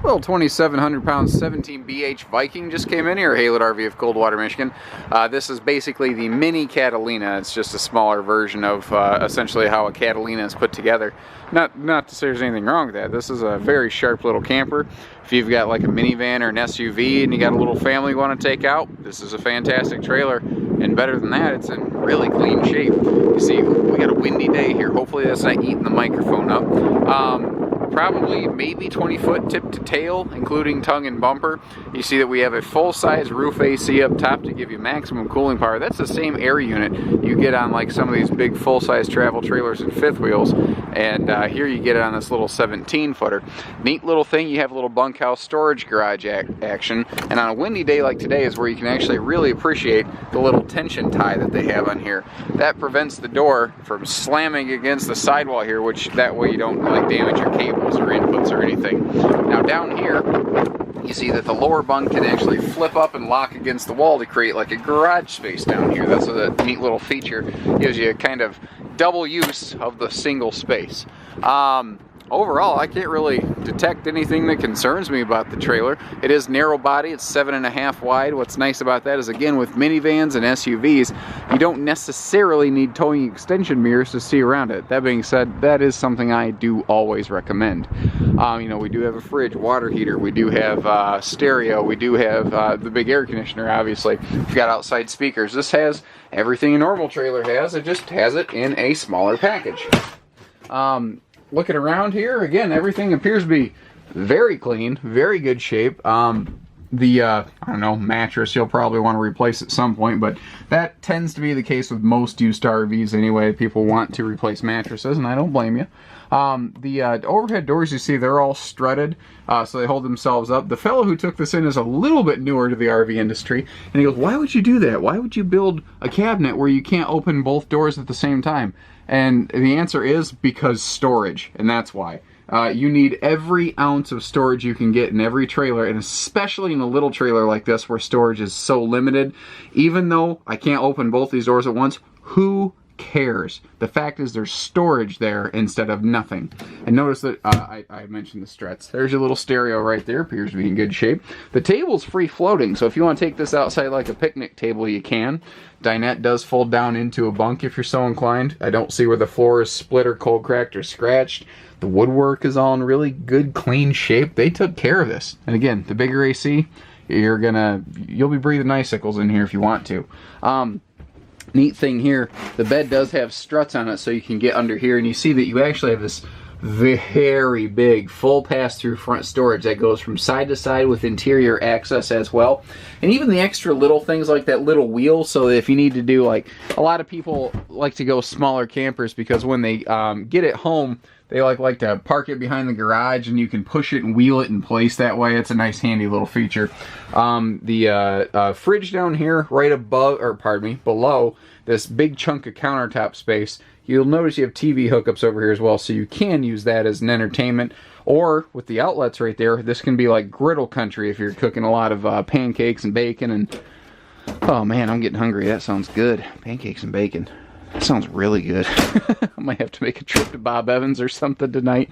Well, 2,700 pound 17BH Viking just came in here, Haylett RV of Coldwater, Michigan. This is basically the mini Catalina. It's just a smaller version of essentially how a Catalina is put together. Not to say there's anything wrong with that. This is a very sharp little camper. If you've got like a minivan or an SUV and you got a little family you want to take out, this is a fantastic trailer. And better than that, it's in really clean shape. You see, we got a windy day here. Hopefully that's not eating the microphone up. Probably maybe 20 foot tip to tail, including tongue and bumper. You see that we have a full-size roof AC up top to give you maximum cooling power. That's the same air unit you get on like some of these big full-size travel trailers and fifth wheels. And here you get it on this little 17-footer. Neat little thing, you have a little bunkhouse storage garage action. And on a windy day like today is where you can actually really appreciate the little tension tie that they have on here. That prevents the door from slamming against the sidewall here, which that way you don't like damage your cables or inputs or anything. Now down here, you see that the lower bunk can actually flip up and lock against the wall to create like a garage space down here. That's a neat little feature. Gives you a kind of double use of the single space. Overall, I can't really detect anything that concerns me about the trailer. It is narrow body, it's 7.5 wide. What's nice about that is, again, with minivans and SUVs, you don't necessarily need towing extension mirrors to see around it. That being said, that is something I do always recommend. You know, we do have a fridge, water heater, we do have stereo, we do have the big air conditioner, obviously. We've got outside speakers. This has everything a normal trailer has, it just has it in a smaller package. Looking around here, again, everything appears to be very clean, very good shape. I don't know, mattress you'll probably want to replace at some point, but that tends to be the case with most used RVs anyway. People want to replace mattresses, and I don't blame you. The overhead doors, you see, they're all strutted, so they hold themselves up. The fellow who took this in is a little bit newer to the RV industry, and he goes, why would you do that? Why would you build a cabinet where you can't open both doors at the same time? And the answer is because storage, and that's why. You need every ounce of storage you can get in every trailer, and especially in a little trailer like this where storage is so limited. Even though I can't open both these doors at once, who cares? The fact is there's storage there instead of nothing. And notice that I mentioned the struts. There's your little stereo right there, appears to be in good shape. The table's free floating, so if you want to take this outside like a picnic table, you can. Dinette does fold down into a bunk if you're so inclined. I don't see where the floor is split or cold cracked or scratched. The woodwork is all in really good, clean shape. They took care of this. And again, the bigger AC, you'll be breathing icicles in here if you want to. Neat thing here, the bed does have struts on it so you can get under here, and you see that you actually have this very big full pass-through front storage that goes from side to side with interior access as well. And even the extra little things like that little wheel, so that if you need to do, like, a lot of people like to go smaller campers because when they get it home, they like to park it behind the garage, and you can push it and wheel it in place that way. It's a nice handy little feature. The fridge down here right above, or pardon me, below this big chunk of countertop space, you'll notice you have TV hookups over here as well, so you can use that as an entertainment. Or with the outlets right there, this can be like griddle country if you're cooking a lot of pancakes and bacon. And oh man, I'm getting hungry. That sounds good. Pancakes and bacon. That sounds really good. I might have to make a trip to Bob Evans or something tonight.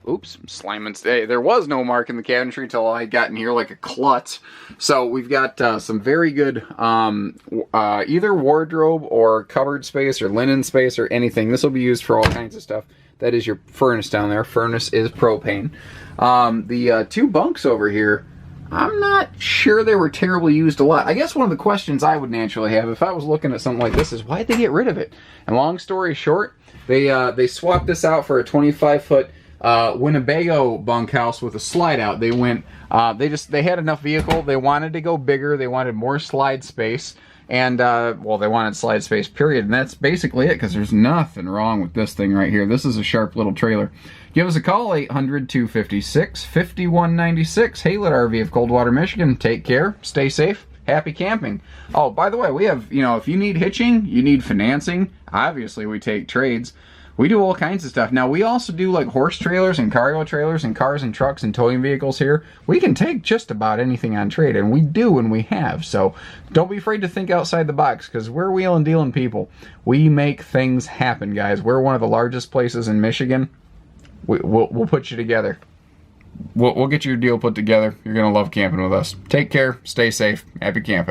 Oops, slamming. Hey, there was no mark in the cabinetry until I got in here like a klutz. So we've got some very good either wardrobe or cupboard space or linen space or anything. This will be used for all kinds of stuff. That is your furnace down there. Furnace is propane. The two bunks over here, I'm not sure they were terribly used a lot. I guess one of the questions I would naturally have if I was looking at something like this is, why'd they get rid of it? And long story short, they swapped this out for a 25-foot Winnebago bunkhouse with a slide out. They went, they had enough vehicle. They wanted to go bigger. They wanted more slide space. And, well, they wanted slide space, period. And that's basically it, because there's nothing wrong with this thing right here. This is a sharp little trailer. Give us a call, 800-256-5196. Haylett RV of Coldwater, Michigan. Take care. Stay safe. Happy camping. Oh, by the way, we have, if you need hitching, you need financing, obviously we take trades. We do all kinds of stuff. Now, we also do like horse trailers and cargo trailers and cars and trucks and towing vehicles here. We can take just about anything on trade, and we do and we have. So don't be afraid to think outside the box, because we're wheeling and dealing people. We make things happen, guys. We're one of the largest places in Michigan. We'll put you together. we'll get your deal put together. You're going to love camping with us. Take care. Stay safe. Happy camping.